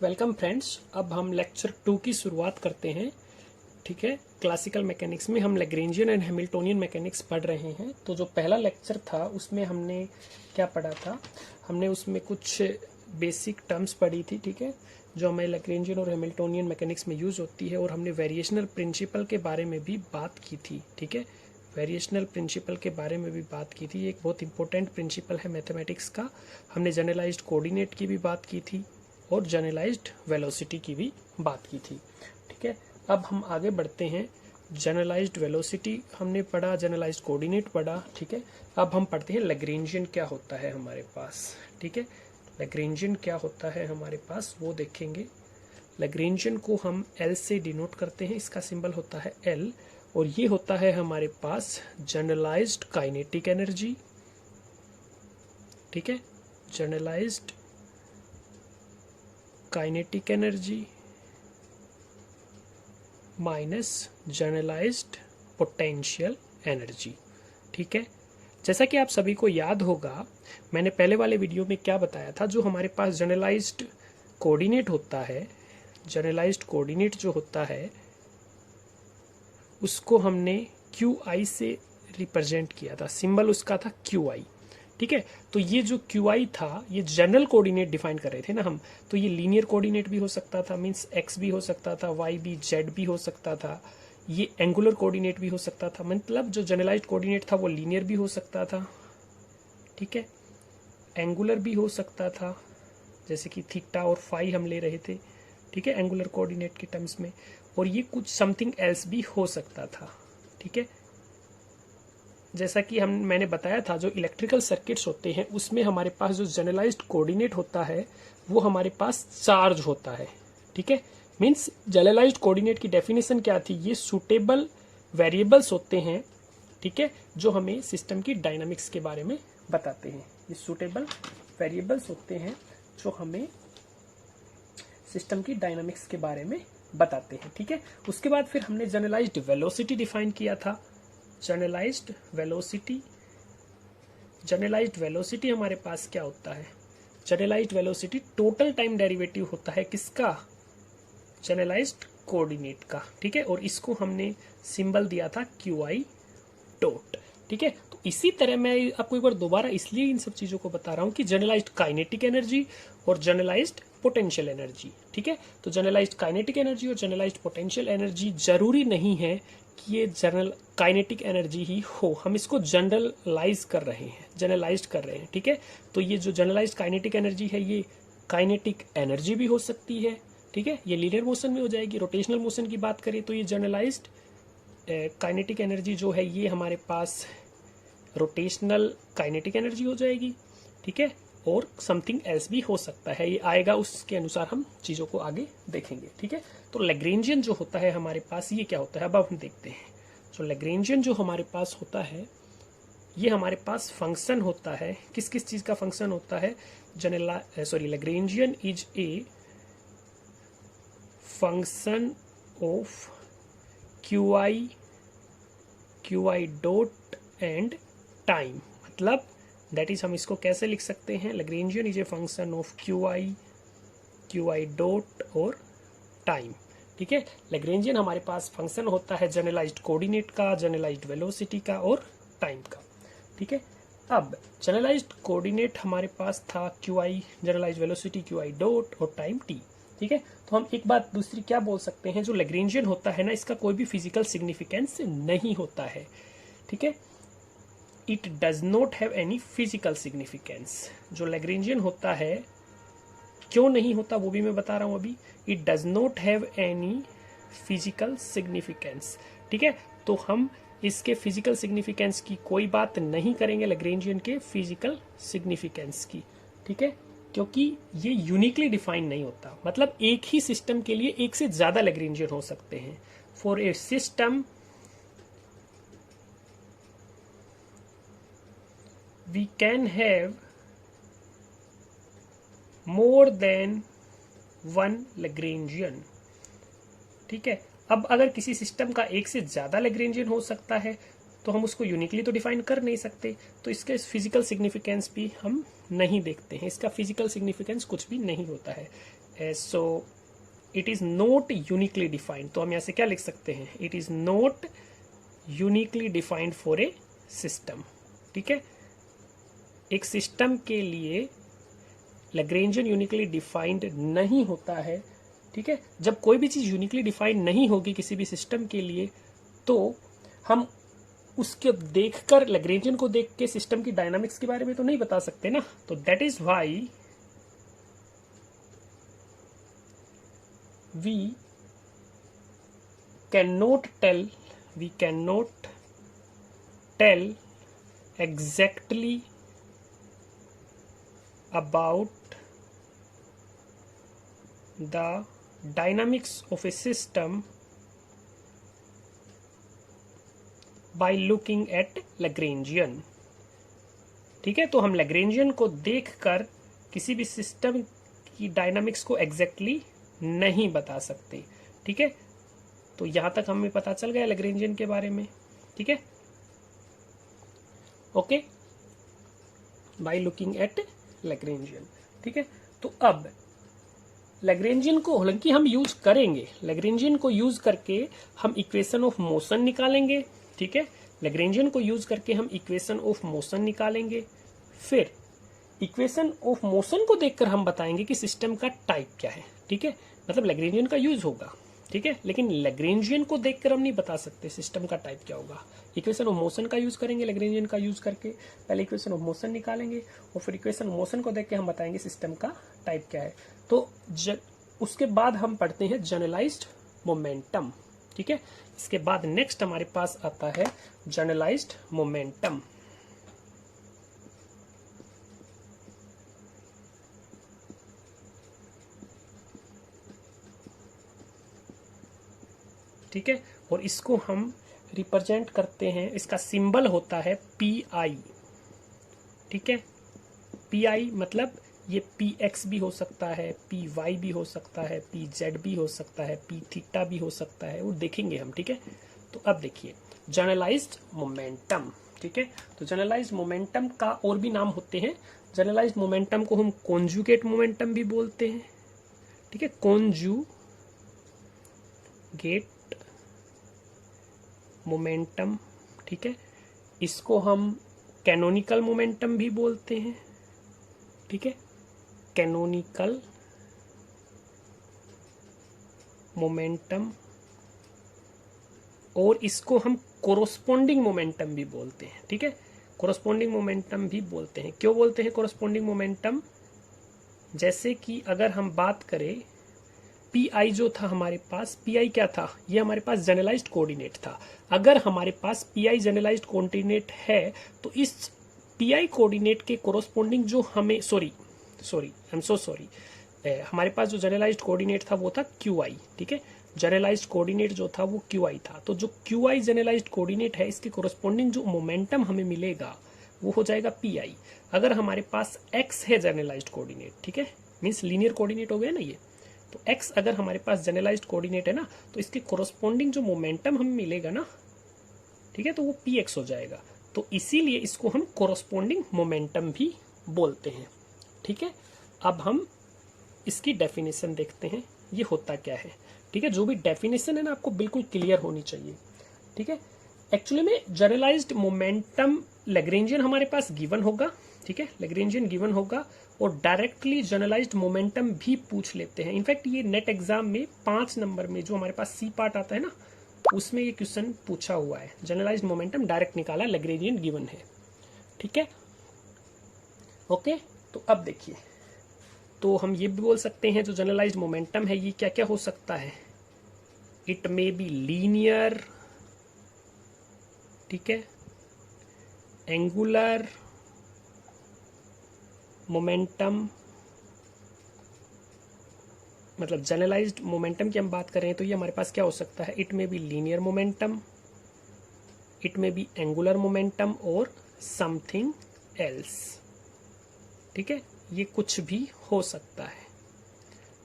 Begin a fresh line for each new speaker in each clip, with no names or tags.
Welcome friends. अब हम lecture 2 की शुरुआत करते हैं। ठीक है, क्लासिकल मैकेनिक्स में हम लैग्रेंजियन एंड हैमिल्टोनियन मैकेनिक्स पढ़ रहे हैं। तो जो पहला लेक्चर था उसमें हमने क्या पढ़ा था, हमने उसमें कुछ बेसिक टर्म्स पढ़ी थी। ठीक है, जो हमें लैग्रेंजियन और हैमिल्टोनियन मैकेनिक्स में यूज होती है, और हमने वेरिएशनल प्रिंसिपल के बारे में भी बात की थी। ठीक है, वेरिएशनल प्रिंसिपल के बारे में भी बात की थी। एक बहुत इंपॉर्टेंट प्रिंसिपल है मैथमेटिक्स का। हमने जनरलाइज्ड कोऑर्डिनेट की भी बात की थी और जनरलाइज्ड वेलोसिटी की भी बात की थी। ठीक है, अब हम आगे बढ़ते हैं। जनरलाइज्ड वेलोसिटी हमने पढ़ा, जनरलाइज्ड कोऑर्डिनेट पढ़ा। ठीक है, अब हम पढ़ते हैं लैग्रेंजियन क्या होता है हमारे पास। ठीक है, लैग्रेंजियन क्या होता है हमारे पास वो देखेंगे। लैग्रेंजियन को हम एल से डिनोट करते हैं, इसका सिंबल होता है एल, और ये होता है हमारे पास जनरलाइज्ड काइनेटिक एनर्जी। ठीक है, generalised kinetic energy minus generalised potential energy. ठीक है, जैसा कि आप सभी को याद होगा, मैंने पहले वाले वीडियो में क्या बताया था, जो हमारे पास जनरलाइज्ड कोऑर्डिनेट होता है, जनरलाइज्ड कोऑर्डिनेट जो होता है उसको हमने क्यू आई से रिप्रेजेंट किया था। सिंबल उसका था क्यू आई। ठीक है, तो ये जो क्यू आई था, ये जनरल कोऑर्डिनेट डिफाइन कर रहे थे ना हम। तो ये लीनियर कोऑर्डिनेट भी हो सकता था, मींस एक्स भी हो सकता था, वाई भी, जेड भी हो सकता था। ये एंगुलर कोऑर्डिनेट भी हो सकता था, मतलब जो जनरलाइज्ड कोऑर्डिनेट था वो लीनियर भी हो सकता था। ठीक है, एंगुलर भी हो सकता था, जैसे कि थीटा और फाई हम ले रहे थे। ठीक है, एंगुलर कोऑर्डिनेट के टर्म्स में। और ये कुछ समथिंग एल्स भी हो सकता था। ठीक है, जैसा कि मैंने बताया था, जो इलेक्ट्रिकल सर्किट्स होते हैं उसमें हमारे पास जो जनरलाइज्ड कोऑर्डिनेट होता है वो हमारे पास चार्ज होता है। ठीक है, मींस जनरलाइज्ड कोऑर्डिनेट की डेफिनेशन क्या थी, ये सूटेबल वेरिएबल्स होते हैं। ठीक है, जो हमें सिस्टम की डायनामिक्स के बारे में बताते हैं। ये सूटेबल वेरिएबल्स होते हैं जो हमें सिस्टम की डायनामिक्स के बारे में बताते हैं। ठीक है, उसके बाद फिर हमने जनरलाइज्ड वेलोसिटी डिफाइन किया था। जनरलाइज्ड वेलोसिटी, जनरलाइज्ड वेलोसिटी हमारे पास क्या होता है, generalised velocity total time derivative होता है किसका, जनरलाइज्ड कोऑर्डिनेट का। ठीक है, और इसको हमने सिंबल दिया था क्यू आई डॉट। ठीक है, तो इसी तरह मैं आपको एक बार दोबारा इसलिए इन सब चीजों को बता रहा हूं कि जनरलाइज्ड काइनेटिक एनर्जी और जनरलाइज्ड पोटेंशियल एनर्जी। ठीक है, तो जनरलाइज्ड काइनेटिक एनर्जी और जनरलाइज्ड पोटेंशियल एनर्जी जरूरी नहीं है कि ये जनरल काइनेटिक एनर्जी ही हो, हम इसको जनरलाइज कर रहे हैं, जनरलाइज्ड कर रहे हैं। ठीक है, तो ये जो जनरलाइज्ड काइनेटिक एनर्जी है ये काइनेटिक एनर्जी भी हो सकती है। ठीक है, ये लीनियर मोशन में हो जाएगी। रोटेशनल मोशन की बात करें तो ये जनरलाइज्ड काइनेटिक एनर्जी जो है ये हमारे पास रोटेशनल काइनेटिक एनर्जी हो जाएगी। ठीक है, और समथिंग एल्स भी हो सकता है, ये आएगा, उसके अनुसार हम चीजों को आगे देखेंगे। ठीक है, तो लैग्रेंजियन जो होता है हमारे पास ये क्या होता है, अब हम देखते हैं। तो लैग्रेंजियन जो हमारे पास होता है ये हमारे पास फंक्शन होता है, किस किस चीज का फंक्शन होता है, Lagrangian is a function of Q i dot and time. मतलब दैट इज हम इसको कैसे लिख सकते हैं, Lagrangian is a function of Q i dot और टाइम। ठीक है, लैग्रेंजियन हमारे पास फंक्शन होता है जनरलाइज्ड कोऑर्डिनेट का, जनरलाइज्ड वेलोसिटी का और टाइम का। ठीक है, अब जनरलाइज्ड कोऑर्डिनेट हमारे पास था q i, generalised velocity q i dot और टाइम टी। ठीक है, तो हम एक बात दूसरी क्या बोल सकते हैं, जो लैग्रेंजियन होता है ना, इसका कोई भी फिजिकल सिग्निफिकेंस नहीं होता है। ठीक है, it does not have any physical significance. जो लैग्रेंजियन होता है क्यों नहीं होता वो भी मैं बता रहा हूं अभी। It does not have any physical significance. ठीक है, तो हम इसके फिजिकल सिग्निफिकेंस की कोई बात नहीं करेंगे, लैग्रेंजियन के फिजिकल सिग्निफिकेंस की। ठीक है, क्योंकि ये यूनिकली डिफाइन नहीं होता, मतलब एक ही सिस्टम के लिए एक से ज्यादा लैग्रेंजियन हो सकते हैं। For a system we can have more than one Lagrangian। ठीक है, अब अगर किसी सिस्टम का एक से ज्यादा लैग्रेंजियन हो सकता है तो हम उसको यूनिकली तो डिफाइन कर नहीं सकते, तो इसके फिजिकल सिग्निफिकेंस भी हम नहीं देखते हैं, इसका फिजिकल सिग्निफिकेंस कुछ भी नहीं होता है। So it is not uniquely defined, तो हम यहाँ से क्या लिख सकते हैं, it is not uniquely defined for a system. ठीक है, एक सिस्टम के लिए लैग्रेंजियन यूनिकली डिफाइंड नहीं होता है। ठीक है, जब कोई भी चीज यूनिकली डिफाइंड नहीं होगी किसी भी सिस्टम के लिए, तो हम उसके देखकर, लैग्रेंजियन को देख के सिस्टम की डायनामिक्स के बारे में तो नहीं बता सकते ना। तो that is why we cannot tell exactly about the dynamics of a system by looking at Lagrangian। ठीक है, तो हम लैग्रेंजियन को देखकर किसी भी सिस्टम की डायनामिक्स को एग्जैक्टली नहीं बता सकते। ठीक है, तो यहां तक हमें पता चल गया लैग्रेंजियन के बारे में। ठीक है, okay, by looking at Lagrangian. ठीक है, तो अब लैग्रेंजियन को हालांकि हम यूज करेंगे, लैग्रेंजियन को यूज करके हम इक्वेशन ऑफ मोशन निकालेंगे। ठीक है, लैग्रेंजियन को यूज करके हम इक्वेशन ऑफ मोशन निकालेंगे। फिर इक्वेशन ऑफ मोशन को देखकर हम बताएंगे कि सिस्टम का टाइप क्या है। ठीक है, मतलब लैग्रेंजियन का यूज होगा। ठीक है, लेकिन लैग्रेंजियन को देखकर हम नहीं बता सकते सिस्टम का टाइप क्या होगा। इक्वेशन ऑफ मोशन का यूज करेंगे लैग्रेंजियन का यूज करके, पहले इक्वेशन ऑफ मोशन निकालेंगे और फिर इक्वेशन ऑफ मोशन को देख के हम बताएंगे सिस्टम का टाइप क्या है। तो उसके बाद हम पढ़ते हैं जनरलाइज्ड मोमेंटम। ठीक है, इसके बाद नेक्स्ट हमारे पास आता है जनरलाइज्ड मोमेंटम। ठीक है, और इसको हम रिप्रेजेंट करते हैं, इसका सिंबल होता है PI। ठीक है, PI मतलब ये PX भी हो सकता है, PY भी हो सकता है, PZ भी हो सकता है, Pθ भी हो सकता है, वो देखेंगे हम। ठीक है, तो अब देखिए जनरलाइज्ड मोमेंटम। ठीक है, तो जनरलाइज्ड मोमेंटम का और भी नाम होते हैं। जनरलाइज्ड मोमेंटम को हम कॉन्जुगेट मोमेंटम भी बोलते हैं। ठीक है, कॉन्जुगेट मोमेंटम। ठीक है, इसको हम कैनोनिकल मोमेंटम भी बोलते हैं। ठीक है, कैनोनिकल मोमेंटम, और इसको हम कोरोस्पोंडिंग मोमेंटम भी बोलते हैं। ठीक है, कोरोस्पोंडिंग मोमेंटम भी बोलते हैं। क्यों बोलते हैं कोरोस्पोंडिंग मोमेंटम? जैसे कि अगर हम बात करें PI जो था हमारे पास, PI क्या था, ये हमारे पास जनरलाइज्ड कोऑर्डिनेट था। अगर हमारे पास PI जनरलाइज्ड कोऑर्डिनेट है तो इस PI कोऑर्डिनेट के कोरोस्पोंडिंग जो हमें आई एम सो सॉरी, हमारे पास जो जनरलाइज्ड कोऑर्डिनेट था वो था QI। ठीक है, जनरलाइज्ड कोऑर्डिनेट जो था वो QI था। तो जो QI जनरलाइज्ड कोऑर्डिनेट है, इसके कोरोस्पोंडिंग जो मोमेंटम हमें मिलेगा वो हो जाएगा PI। अगर हमारे पास X है जनरलाइज्ड कोऑर्डिनेट, ठीक है, मीन्स लीनियर कोऑर्डिनेट हो गया ना ये, तो x अगर हमारे पास जनरलाइज्ड कोऑर्डिनेट है ना, तो इसके कोरोस्पोंडिंग जो मोमेंटम हमें मिलेगा ना, ठीक है, तो वो px हो जाएगा। तो इसीलिए इसको हम कोरोस्पोंडिंग मोमेंटम भी बोलते हैं। ठीक है, अब हम इसकी डेफिनेशन देखते हैं ये होता क्या है। ठीक है, जो भी डेफिनेशन है ना आपको बिल्कुल क्लियर होनी चाहिए। ठीक है, एक्चुअली में जनरलाइज्ड मोमेंटम लैग्रेंजियन हमारे पास गिवन होगा। ठीक है, लैग्रेंजियन गिवन होगा और डायरेक्टली जनरलाइज्ड मोमेंटम भी पूछ लेते हैं। इनफैक्ट ये नेट एग्जाम में 5 नंबर में जो हमारे पास C पार्ट आता है ना, उसमें ये क्वेश्चन पूछा हुआ है। जनरलाइज्ड मोमेंटम डायरेक्ट निकाला, लैग्रेंजियन गिवन है। ठीक है, ओके, तो अब देखिए, तो हम ये भी बोल सकते हैं जो जनरलाइज्ड मोमेंटम है ये क्या क्या हो सकता है। इट मे बी लीनियर, ठीक है, एंगुलर मोमेंटम, मतलब जनरलाइज्ड मोमेंटम की हम बात करें तो ये हमारे पास क्या हो सकता है, it may be linear momentum, it may be angular momentum और समथिंग एल्स। ठीक है, ये कुछ भी हो सकता है।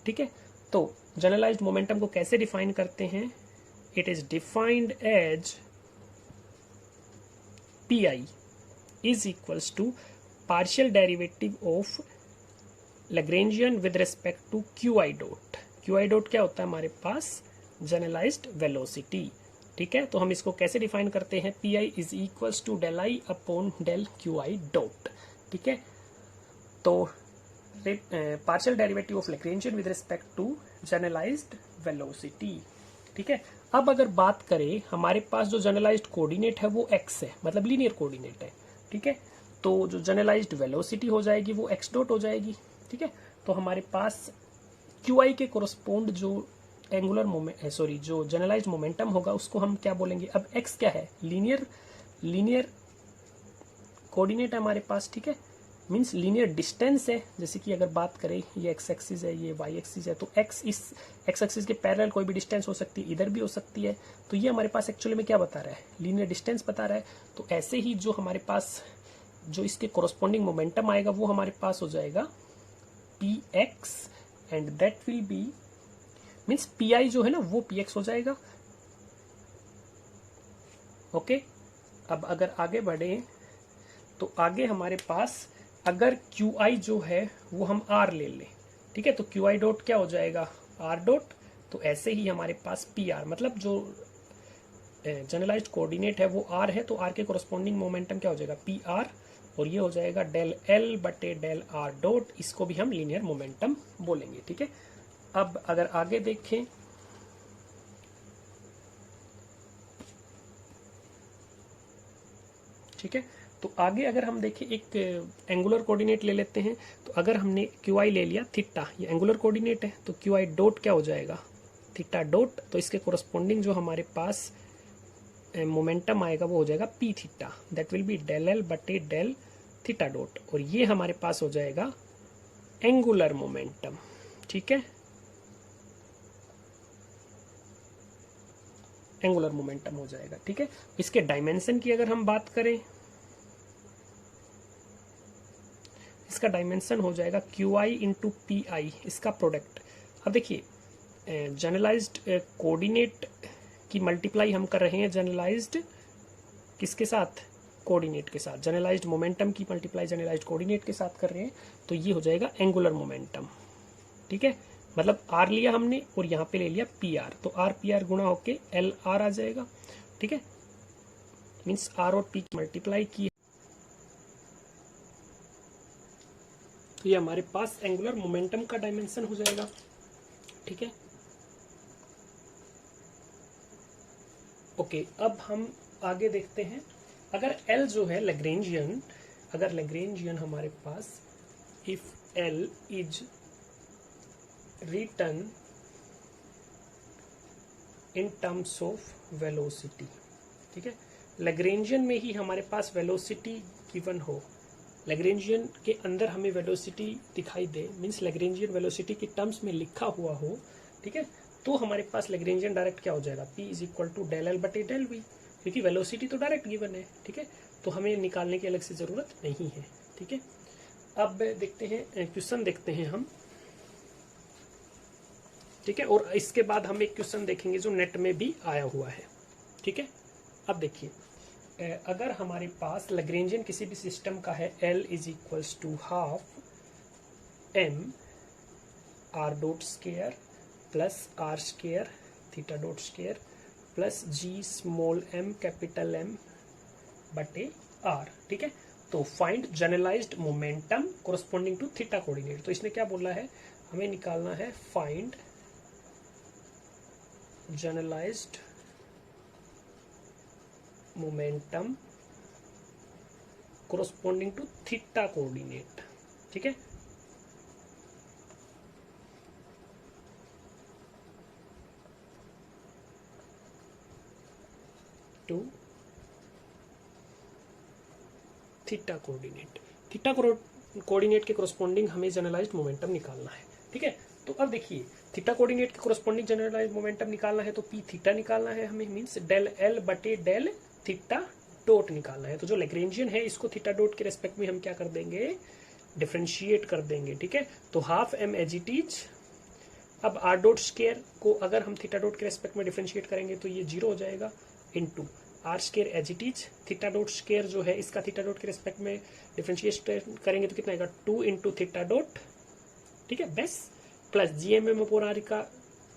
ठीक है, तो जनरलाइज्ड मोमेंटम को कैसे डिफाइन करते हैं? It is defined as PI is equals to partial derivative of Lagrangian with respect to q i dot. Q i dot क्या होता है हमारे पास, जनरलाइज्ड वेलोसिटी। ठीक है, तो हम इसको कैसे डिफाइन करते हैं, p i is equals to del i upon del q i dot. ठीक है, तो partial derivative of Lagrangian with respect to generalised velocity. ठीक है, अब अगर बात करें हमारे पास जो जनरलाइज्ड कोऑर्डिनेट है वो x है, मतलब लीनियर कोऑर्डिनेट है। ठीक है, तो जो जनरलाइज्ड वेलोसिटी हो जाएगी वो x डॉट हो जाएगी। ठीक है, तो हमारे पास क्यू आई के कोरस्पोंड जो एंगुलर मोमेंट सॉरी जो जनरलाइज्ड मोमेंटम होगा उसको हम क्या बोलेंगे, अब x क्या है, लीनियर कोऑर्डिनेट है हमारे पास। ठीक है, मीन्स लीनियर डिस्टेंस है। जैसे कि अगर बात करें ये एक्स एक्सिस है, ये वाई एक्सिस है, तो एक्स इस एक्स एक्सिस के पैरेलल कोई भी डिस्टेंस हो सकती है, इधर भी हो सकती है। तो ये हमारे पास एक्चुअली में क्या बता रहा है, लीनियर डिस्टेंस बता रहा है। तो ऐसे ही जो हमारे पास जो इसके कोरस्पॉन्डिंग मोमेंटम आएगा वो हमारे पास हो जाएगा P x, and that will B means P I जो है ना वो पी एक्स हो जाएगा। ओके, अब अगर आगे बढ़े तो आगे हमारे पास अगर क्यू आई जो है वो हम आर ले लें, ठीक है, तो क्यू आई डॉट क्या हो जाएगा, आर डॉट। तो ऐसे ही हमारे पास पी आर, मतलब जो जनरलाइज्ड कोऑर्डिनेट है वो आर है, तो आर के कोरस्पॉन्डिंग मोमेंटम क्या हो जाएगा, पी आर, और ये हो जाएगा डेल एल बटे डेल आर डॉट। इसको भी हम लीनियर मोमेंटम बोलेंगे। ठीक है, अब अगर आगे देखें ठीक है, तो आगे अगर हम देखें एक एंगुलर कोऑर्डिनेट ले लेते हैं। तो अगर हमने क्यू आई ले लिया थीटा, ये एंगुलर कोऑर्डिनेट है, तो क्यू आई डॉट क्या हो जाएगा, थीटा डॉट। तो इसके कोरस्पॉन्डिंग जो हमारे पास मोमेंटम आएगा वो हो जाएगा p theta, that will be del l बटे डेल थीटा डॉट, और ये हमारे पास हो जाएगा एंगुलर मोमेंटम। ठीक है, एंगुलर मोमेंटम हो जाएगा। ठीक है, इसके डायमेंशन की अगर हम बात करें, इसका डायमेंशन हो जाएगा Q I into P I, इसका प्रोडक्ट। अब देखिए जनरलाइज्ड कोऑर्डिनेट की मल्टीप्लाई हम कर रहे हैं जनरलाइज्ड किसके साथ, कोऑर्डिनेट के साथ। जनरलाइज्ड मोमेंटम की मल्टीप्लाई जनरलाइज्ड कोऑर्डिनेट के साथ कर रहे हैं, तो ये हो जाएगा एंगुलर मोमेंटम। ठीक है, मतलब आर लिया हमने और यहाँ पे ले लिया पी आर, तो आर पी आर गुणा होके एल आर आ जाएगा। ठीक है, मीन्स आर और पी की मल्टीप्लाई की, तो ये हमारे पास एंगुलर मोमेंटम का डायमेंशन हो जाएगा। ठीक है, ओके, अब हम आगे देखते हैं। अगर L जो है लैग्रेंजियन, अगर लैग्रेंजियन हमारे पास if L is written in terms of velocity. ठीक है, लैग्रेंजियन में ही हमारे पास वेलोसिटी गिवन हो, लैग्रेंजियन के अंदर हमें वेलोसिटी दिखाई दे, मीन्स लैग्रेंजियन वेलोसिटी की टर्म्स में लिखा हुआ हो। ठीक है, तो हमारे पास लैग्रेंजियन डायरेक्ट क्या हो जाएगा, P is equal to del l बटे डेल वी, क्योंकि वेलोसिटी तो डायरेक्ट गिवन है। ठीक है, तो हमें निकालने की अलग से जरूरत नहीं है। ठीक है, अब देखते हैं क्वेश्चन देखते हैं हम। ठीक है, और इसके बाद हम एक क्वेश्चन देखेंगे जो नेट में भी आया हुआ है। ठीक है, अब देखिए अगर हमारे पास लैग्रेंजियन किसी भी सिस्टम का है, L is equals to half m r dot square plus r square theta dot square plus g small m capital m बटे आर। ठीक है, तो find generalised momentum corresponding to theta coordinate. तो इसने क्या बोला है, हमें निकालना है find generalised momentum corresponding to theta coordinate. ठीक है, to theta coordinate, theta coordinate के कोरस्पॉन्डिंग हमें जनरलाइज्ड मोमेंटम निकालना है। ठीक है, तो अब देखिए थीटा कोऑर्डिनेट के कोरस्पॉन्डिंग जनरलाइज्ड मोमेंटम निकालना है, तो पी थीटा निकालना है हमें, मीन्स डेल एल बटे डेल थीटा डॉट निकालना है। तो जो लैग्रेंजियन है इसको थीटा डॉट के रेस्पेक्ट में हम क्या कर देंगे, डिफरेंशिएट कर देंगे। ठीक है, तो half m as it is. अब आर डॉट स्केयर को अगर हम थीटा डॉट के रेस्पेक्ट में डिफरेंशिएट करेंगे तो ये 0 हो जाएगा, into r square as it is. Theta dot square जो है इसका थीटा डॉट के रेस्पेक्ट में डिफरेंशिएट करेंगे तो कितना आएगा, 2 इंटू थीटा डॉट ठीक है, बेस प्लस GMM/r का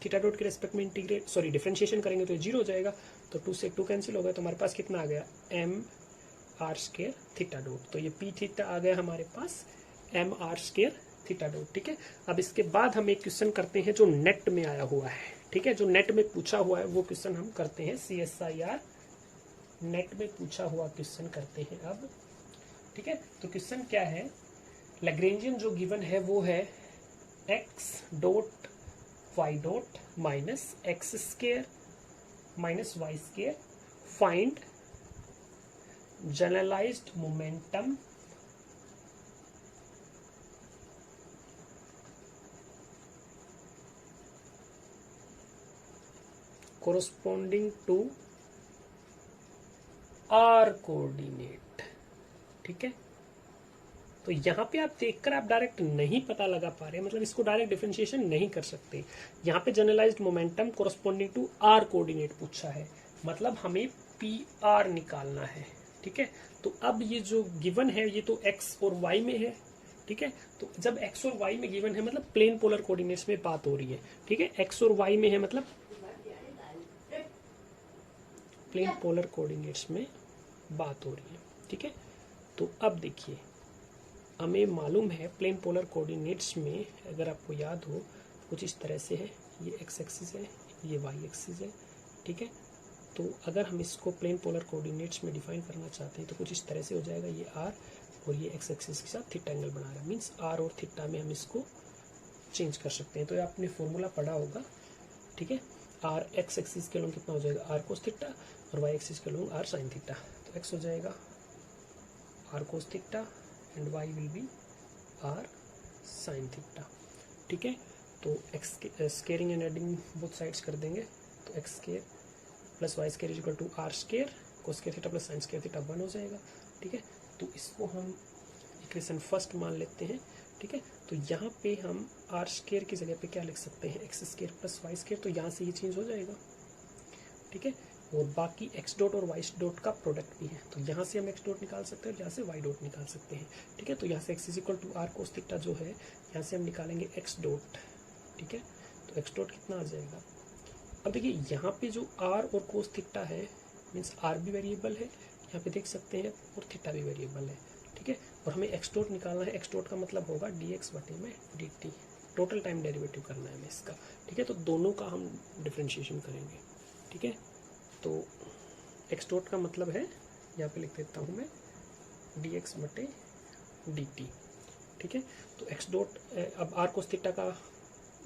थीटा डॉट के रेस्पेक्ट में इंटीग्रेट डिफरेंशिएशन करेंगे तो ये 0 हो जाएगा, तो 2 से 2 कैंसिल हो गया, तो हमारे पास कितना आ गया MR² थीटा डॉट। तो ये P थीटा आ गया हमारे पास MR² थीटा डॉट। ठीक है, अब इसके बाद हम एक क्वेश्चन करते हैं जो नेट में आया हुआ है। ठीक है, जो नेट में पूछा हुआ है वो क्वेश्चन हम करते हैं, CSIR नेट में पूछा हुआ क्वेश्चन करते हैं अब। ठीक है, तो क्वेश्चन क्या है, लैग्रेंजियन जो गिवन है वो है x dot y dot minus x² minus y², find generalised momentum corresponding to r coordinate. ठीक है, तो यहां पे आप देखकर आप डायरेक्ट नहीं पता लगा पा रहे, मतलब इसको डायरेक्ट डिफरेंशिएशन नहीं कर सकते। यहाँ पे generalised momentum corresponding to r coordinate पूछा है, मतलब हमें PR निकालना है। ठीक है, तो अब ये जो गिवन है ये तो x और y में है। ठीक है, तो जब x और y में गिवन है मतलब प्लेन पोलर कोऑर्डिनेट्स में बात हो रही है। ठीक है, x और y में है मतलब प्लेन पोलर कोऑर्डिनेट्स में बात हो रही है। ठीक है, तो अब देखिए हमें मालूम है प्लेन पोलर कोऑर्डिनेट्स में, अगर आपको याद हो कुछ इस तरह से है, ये x एक्सिस है, ये y एक्सिस है। ठीक है, तो अगर हम इसको प्लेन पोलर कोऑर्डिनेट्स में डिफाइन करना चाहते हैं तो कुछ इस तरह से हो जाएगा, ये r और ये x एक्सिस के साथ थीटा एंगल बना रहा है, मीन्स r और थीटा में हम इसको चेंज कर सकते हैं। तो आपने फॉर्मूला पढ़ा होगा। ठीक है, r x एक्सिस के लोग कितना हो जाएगा r cos थीटा और y एक्सिस के लोग r sin थीटा, तो x हो जाएगा r cos theta and y will be r sin theta. ठीक है, तो x squaring and adding both sides कर देंगे, तो x square plus y square is equal to r square cos square theta plus sin square theta 1 हो जाएगा। ठीक है, तो इसको हम इक्वेशन फर्स्ट मान लेते हैं। ठीक है, तो यहाँ पे हम r स्केयर की जगह पे क्या लिख सकते हैं, x square plus y square, तो यहाँ से ये चेंज हो जाएगा। ठीक है, और बाकी x डॉट और y डॉट का प्रोडक्ट भी है, तो यहाँ से हम x डॉट निकाल सकते हैं और यहाँ से y डॉट निकाल सकते हैं। ठीक है, तो यहाँ से x is equal to r cos theta जो है, यहाँ से हम निकालेंगे x डॉट। ठीक है, तो x डॉट कितना आ जाएगा, अब देखिए यहाँ पे जो r और cos थीटा है मीन्स r भी वेरिएबल है, यहाँ पे देख सकते हैं, और थीटा भी वेरिएबल है। ठीक है, और हमें x डॉट निकालना है, x डॉट का मतलब होगा dx बटे में dt, टोटल टाइम डेरिवेटिव करना है हमें इसका। ठीक है, तो दोनों का हम डिफ्रेंशिएशन करेंगे। ठीक है, तो x डॉट का मतलब है, यहाँ पे लिख देता हूँ मैं dx बटे dt। ठीक है, तो x डॉट अब r cos थीटा का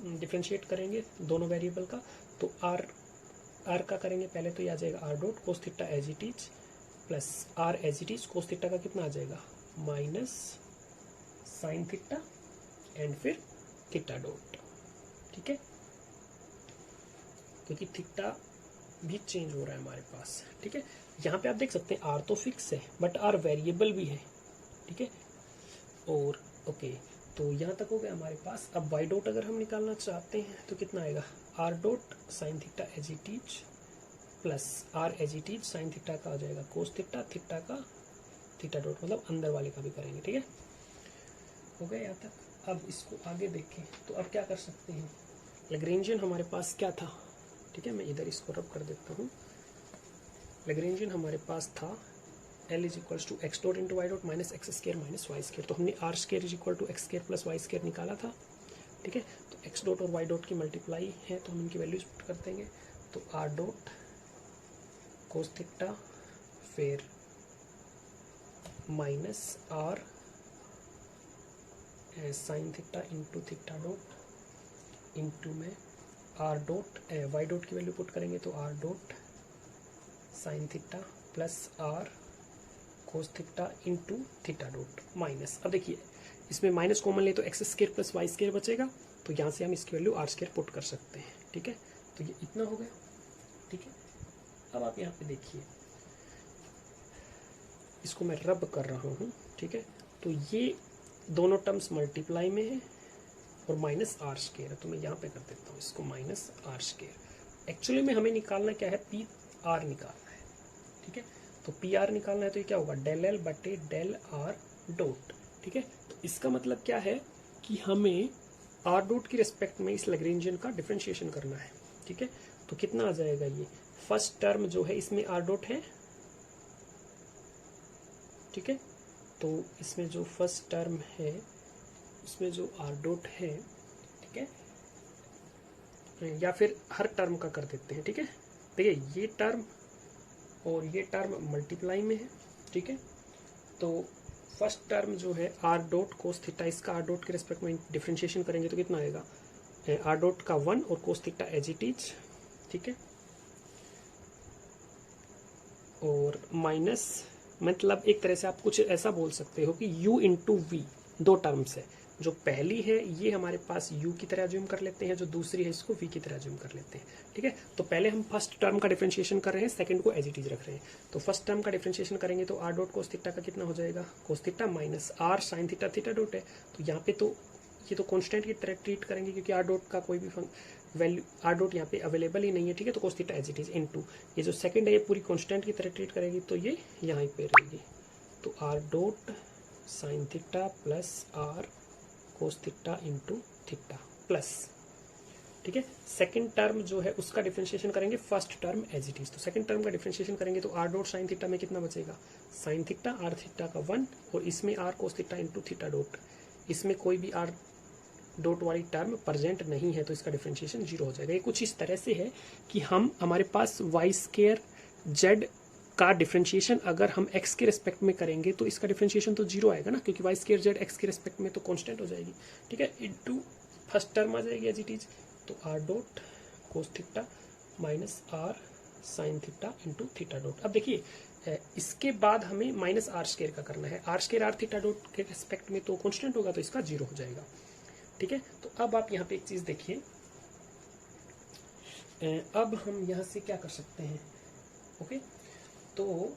डिफ्रेंशिएट करेंगे दोनों वेरिएबल का, तो r का करेंगे पहले, तो ये आ जाएगा r dot cos theta as it is plus r as it is cos theta का कितना आ जाएगा माइनस साइन थीटा एंड फिर थीटा डॉट। ठीक है, क्योंकि थीटा भी चेंज हो रहा है हमारे पास। ठीक है, यहाँ पे आप देख सकते हैं r तो फिक्स है बट r वेरिएबल भी है। ठीक है, और ओके, तो यहाँ तक हो गया हमारे पास। अब y डॉट अगर हम निकालना चाहते हैं तो कितना आएगा, r dot sine theta as it is plus r as it is sine theta का आ जाएगा कोस थीटा, थीटा का थीटा डॉट, मतलब अंदर वाले का भी करेंगे। ठीक है, हो गया यहाँ तक। अब इसको आगे देखें तो अब क्या कर सकते हैं, लैग्रेंजियन हमारे पास क्या था। ठीक है, मैं इधर इसको रब कर देता हूँ। लैग्रेंजियन हमारे पास था L is equals to x dot into y dot minus x square minus y square, तो हमने r स्केयर is equal to x square plus y square निकाला था। ठीक है, तो x डॉट और y डॉट की मल्टीप्लाई है तो हम इनकी वैल्यूज पुट कर देंगे, तो r डॉट कोस थीटा फिर minus r sine theta into theta dot into में r डॉट y डॉट की वैल्यू पुट करेंगे, तो r dot sine theta plus r cos theta into theta dot minus, अब देखिए इसमें माइनस कॉमन ले तो x square plus y square बचेगा, तो यहाँ से हम इसकी वैल्यू r स्केयर पुट कर सकते हैं। ठीक है, तो ये इतना हो गया। ठीक है, अब आप यहाँ पे देखिए इसको मैं रब कर रहा हूँ। ठीक है, तो ये दोनों टर्म्स मल्टीप्लाई में है और माइनस r स्केयर है, तो मैं यहाँ पे कर देता हूँ इसको माइनस r स्केयर। एक्चुअली में हमें निकालना क्या है, पी आर निकालना है। ठीक है, तो पी आर निकालना है तो ये क्या होगा, डेल एल बटे डेल आर डॉट। ठीक है, तो इसका मतलब क्या है कि हमें आर डॉट की रिस्पेक्ट में इस लैग्रेंजियन का डिफरेंशिएशन करना है, ठीक है। तो कितना आ जाएगा, ये फर्स्ट टर्म जो है इसमें आर डॉट है, ठीक है। तो इसमें जो फर्स्ट टर्म है उसमें जो आर डॉट है, ठीक है, या फिर हर टर्म का कर देते हैं, ठीक है। देखिए ये टर्म और ये टर्म मल्टीप्लाई में है, ठीक है। तो फर्स्ट टर्म जो है आर डॉट कोस थीटा, इसका आर डॉट के रिस्पेक्ट में डिफरेंशिएशन करेंगे तो कितना आएगा, आर डॉट का 1 और cos theta as it is, ठीक है। और माइनस, मतलब एक तरह से आप कुछ ऐसा बोल सकते हो कि u इंटू वी, दो टर्म्स है। जो पहली है ये हमारे पास u की तरह अज्यूम कर लेते हैं, जो दूसरी है इसको v की तरह अज्यूम कर लेते हैं, ठीक है। तो पहले हम फर्स्ट टर्म का डिफरेंशिएशन कर रहे हैं, सेकंड को एज इट इज रख रहे हैं। तो फर्स्ट टर्म का डिफरेंशिएशन करेंगे तो आर डॉट कोस थीटा का कितना हो जाएगा, cos theta minus r sine theta, theta dot है। तो यहाँ पे तो ये तो कॉन्स्टेंट की तरह ट्रीट करेंगे क्योंकि आर डॉट का कोई भी वैल्यू, आर डॉट यहाँ पे अवेलेबल ही नहीं है, ठीक है। तो cos theta as it is into ये जो सेकंड है ये पूरी कॉन्स्टेंट की तरह ट्रीट करेगी, तो ये यहाँ पे रहेगी। तो r dot sine theta plus r cos theta into theta plus, ठीक है। सेकंड टर्म जो है उसका डिफरेंशिएशन करेंगे first term as it is. तो सेकंड टर्म का डिफरेंशिएशन करेंगे तो आर डॉट साइन थीटा में कितना बचेगा, साइन थीटा आर थीटा का 1 और इसमें r cos theta into theta dot, इसमें कोई भी आर डॉट वाली टर्म प्रेजेंट नहीं है तो इसका डिफरेंशिएशन 0 हो जाएगा। ये कुछ इस तरह से है कि हम हमारे पास वाई स्क्वायर जेड का डिफरेंशिएशन अगर हम x के रिस्पेक्ट में करेंगे तो इसका डिफरेंशिएशन तो 0 आएगा ना, क्योंकि वाई स्क्वायर जेड x के रिस्पेक्ट में तो कांस्टेंट हो जाएगी, ठीक है। इनटू फर्स्ट टर्म आ जाएगी एज इट इज, तो r dot cos theta minus r sine theta into theta dot. अब देखिए इसके बाद हमें माइनस आर स्क्वायर का करना है, r square r theta dot के रिस्पेक्ट में तो कांस्टेंट होगा तो इसका 0 हो जाएगा, ठीक है। तो अब आप यहाँ पे एक चीज देखिए, अब हम यहाँ से क्या कर सकते हैं, ओके। तो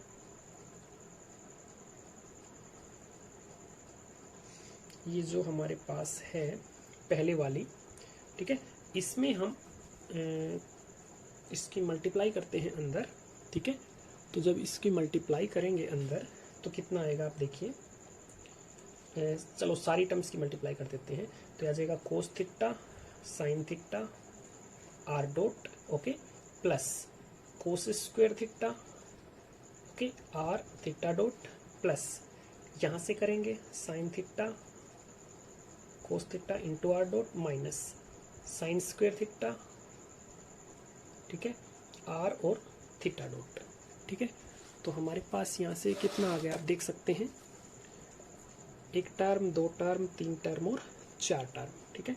ये जो हमारे पास है पहले वाली, ठीक है, इसमें हम इसकी मल्टीप्लाई करते हैं अंदर, ठीक है। तो जब इसकी मल्टीप्लाई करेंगे अंदर तो कितना आएगा आप देखिए, चलो सारी टर्म्स की मल्टीप्लाई कर देते हैं। तो आ जाएगा cos theta sine theta r dot, okay, plus cos square theta, okay, r theta dot, plus यहाँ से करेंगे sine theta cos theta into r dot minus sine square theta, ठीक है, आर और थीटा डॉट, ठीक है। तो हमारे पास यहाँ से कितना आ गया आप देख सकते हैं, एक टर्म, दो टर्म, तीन टर्म और चार टर्म, ठीक है।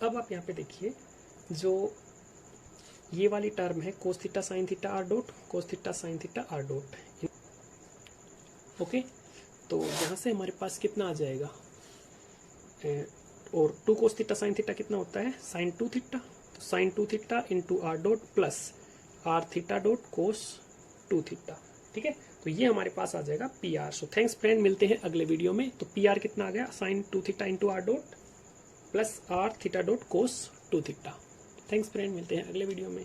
अब आप यहाँ पे देखिए जो ये वाली टर्म है कोस theta sine theta r dot, cos theta sine theta r dot, okay. तो यहाँ से हमारे पास कितना आ जाएगा, और 2 कोस थीटा साइन थीटा कितना होता है, साइन 2 थीटा, तो sine 2 theta into r dot plus r theta dot cos 2 theta, ठीक है। तो ये हमारे पास आ जाएगा p r. So thanks friend, मिलते हैं अगले वीडियो में। तो पी आर कितना आ गया, sine 2 theta into r dot plus r theta dot cos 2 theta. Thanks friend, मिलते हैं अगले वीडियो में।